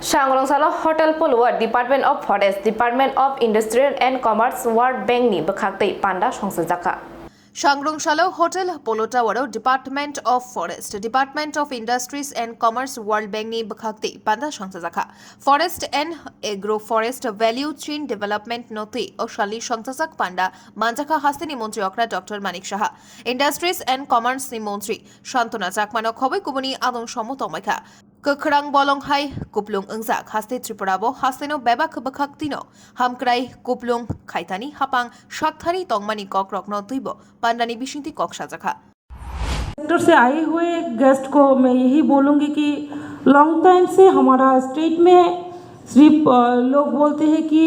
Shangrong Hotel Polo, Department of Forest, Department of Industrial and Commerce, World Bank ni bekhakte Panda Songchajakha. Shangrong Hotel Polo Tower, Department of Forest, Department of Industries and Commerce, World Bank ni bekhakte Panda Songchajakha. Forest and Agro Forest Value Chain Development Noti Oshali Songchajak Panda Manjakha Hastini Montri Okra Dr. Manik Shaha. Industries and Commerce ni Montri Shantona Jakmano Khoboi Kubuni Adon Shomotomeka. Kekrang bolong hai kuplung engzak haste Tripurabo hasteno bebak bekhaktino hamkrai kuplung khaitani hapang shakthani tongmani kokrokno tuibo pandani bishinti Songchajakha sector से आए हुए guest को मैं यही बोलूँगी कि long time से हमारा स्टेट में सिर्फ लोग बोलते हैं कि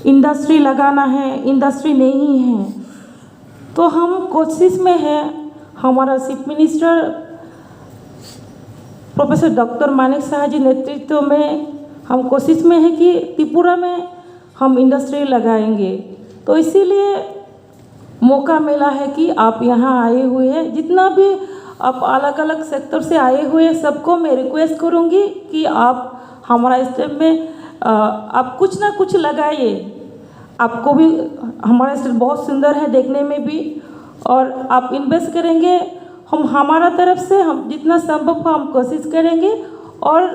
इंडस्ट्री लगाना है, इंडस्ट्री नहीं है, तो हम कोशिश में है। हमारा chief minister professor doctor Manik Saha ji नेतृत्व में हम कोशिश में है कि त्रिपुरा में हम इंडस्ट्री लगाएंगे, तो इसीलिए मौका मिला है कि आप यहाँ आए हुए हैं। जितना भी आप अलग अलग सेक्टर से आए हुए हैं, सबको मैं रिक्वेस्ट करूँगी कि आप हमारा स्टेट में आप कुछ ना कुछ लगाइए। आपको भी हमारा स्टेट बहुत सुंदर है देखने में भी, और आप इन्वेस्ट करेंगे, हम हमारा तरफ से हम जितना संभव हो हम कोशिश करेंगे। और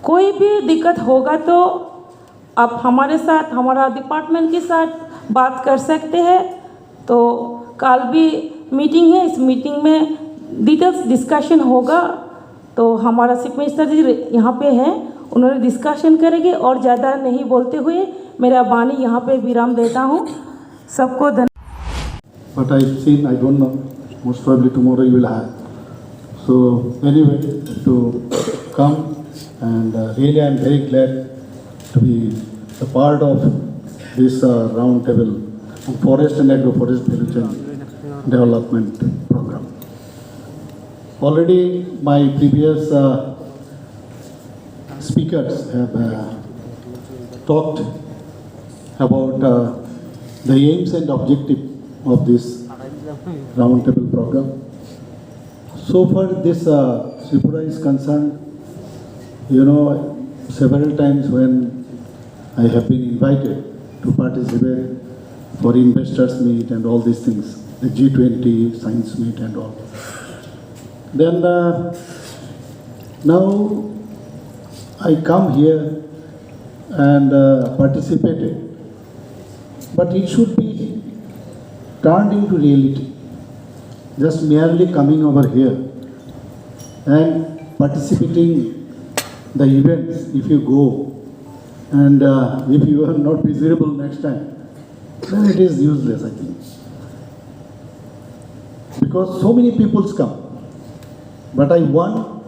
कोई भी दिक्कत होगा तो आप हमारे साथ, हमारा डिपार्टमेंट के साथ बात कर सकते हैं। तो कल भी मीटिंग है, इस मीटिंग में डिटेल्स डिस्कशन होगा। तो हमारा चीफ मिनिस्टर जी यहाँ पे हैं, उन्होंने डिस्कशन करेंगे। और ज़्यादा नहीं बोलते हुए मेरा वाणी यहाँ पे विराम देता हूँ। सबको धन्यवाद। But I've seen, I don't know, most probably tomorrow you will have. So anyway, to come, and really I'm very glad to be a part of this roundtable on forest and agroforest value chain development program. Already my previous speakers have talked about the aims and objective of this roundtable program. So far this Tripura is concerned, you know, several times when I have been invited to participate for investors meet and all these things, the G20 science meet and all. Then now I come here and participated, but it should be turned into reality. Just merely coming over here and participating the events, if you go and if you are not visible next time, then it is useless, I think. Because so many peoples come. But I want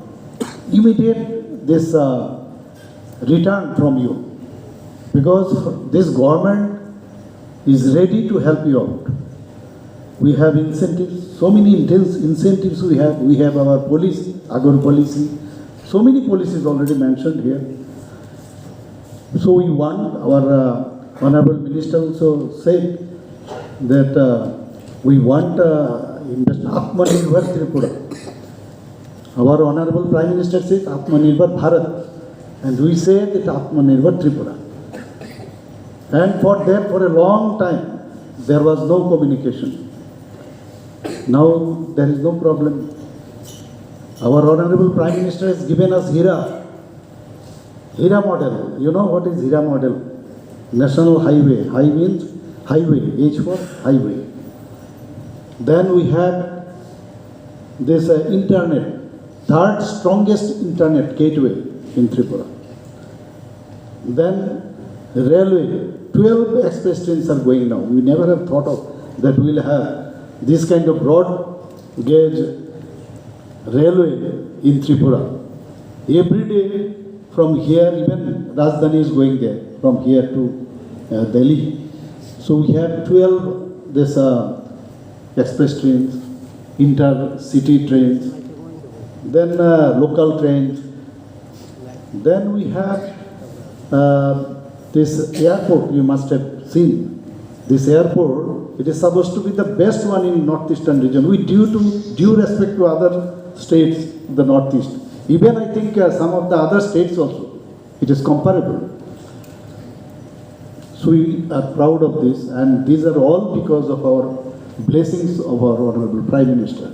immediate this return from you. Because this government is ready to help you out. We have incentives, so many incentives we have. We have our policy, Agro policy, so many policies already mentioned here. So we want, our Honorable Minister also said that we want Atmanirbhar Tripura. Our Honorable Prime Minister says Atmanirbhar Bharat, and we say that Atmanirbhar Tripura. And for that, for a long time, there was no communication. Now there is no problem. Our Honorable Prime Minister has given us HIRA model. You know what is HIRA model? National Highway. High means highway. H for highway. Then we have this internet, third strongest internet gateway in Tripura. Then railway, 12 express trains are going now. We never have thought of that we will have this kind of broad gauge railway in Tripura. Every day from here, even Rajdhani is going there, from here to Delhi. So we have 12 this express trains, intercity trains, then local trains. Then we have this airport, you must have seen. This airport, it is supposed to be the best one in northeastern region. We due respect to other states, the northeast. Even I think some of the other states also, it is comparable. So we are proud of this, and these are all because of our blessings of our Honorable Prime Minister.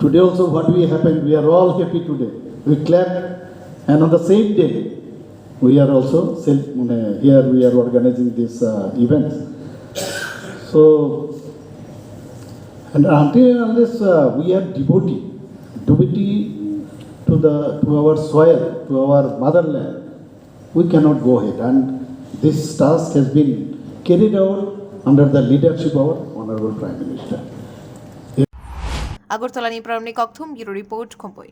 Today also what we happened, we are all happy today. We clapped, and on the same day, we are also here we are organizing this events. So, and unless we are devotee to our soil, to our motherland, we cannot go ahead. And this task has been carried out under the leadership of our Honorable Prime Minister. Agartala নিয়ে প্রারম্ভিক অক্থম bureau report খুম্পুই।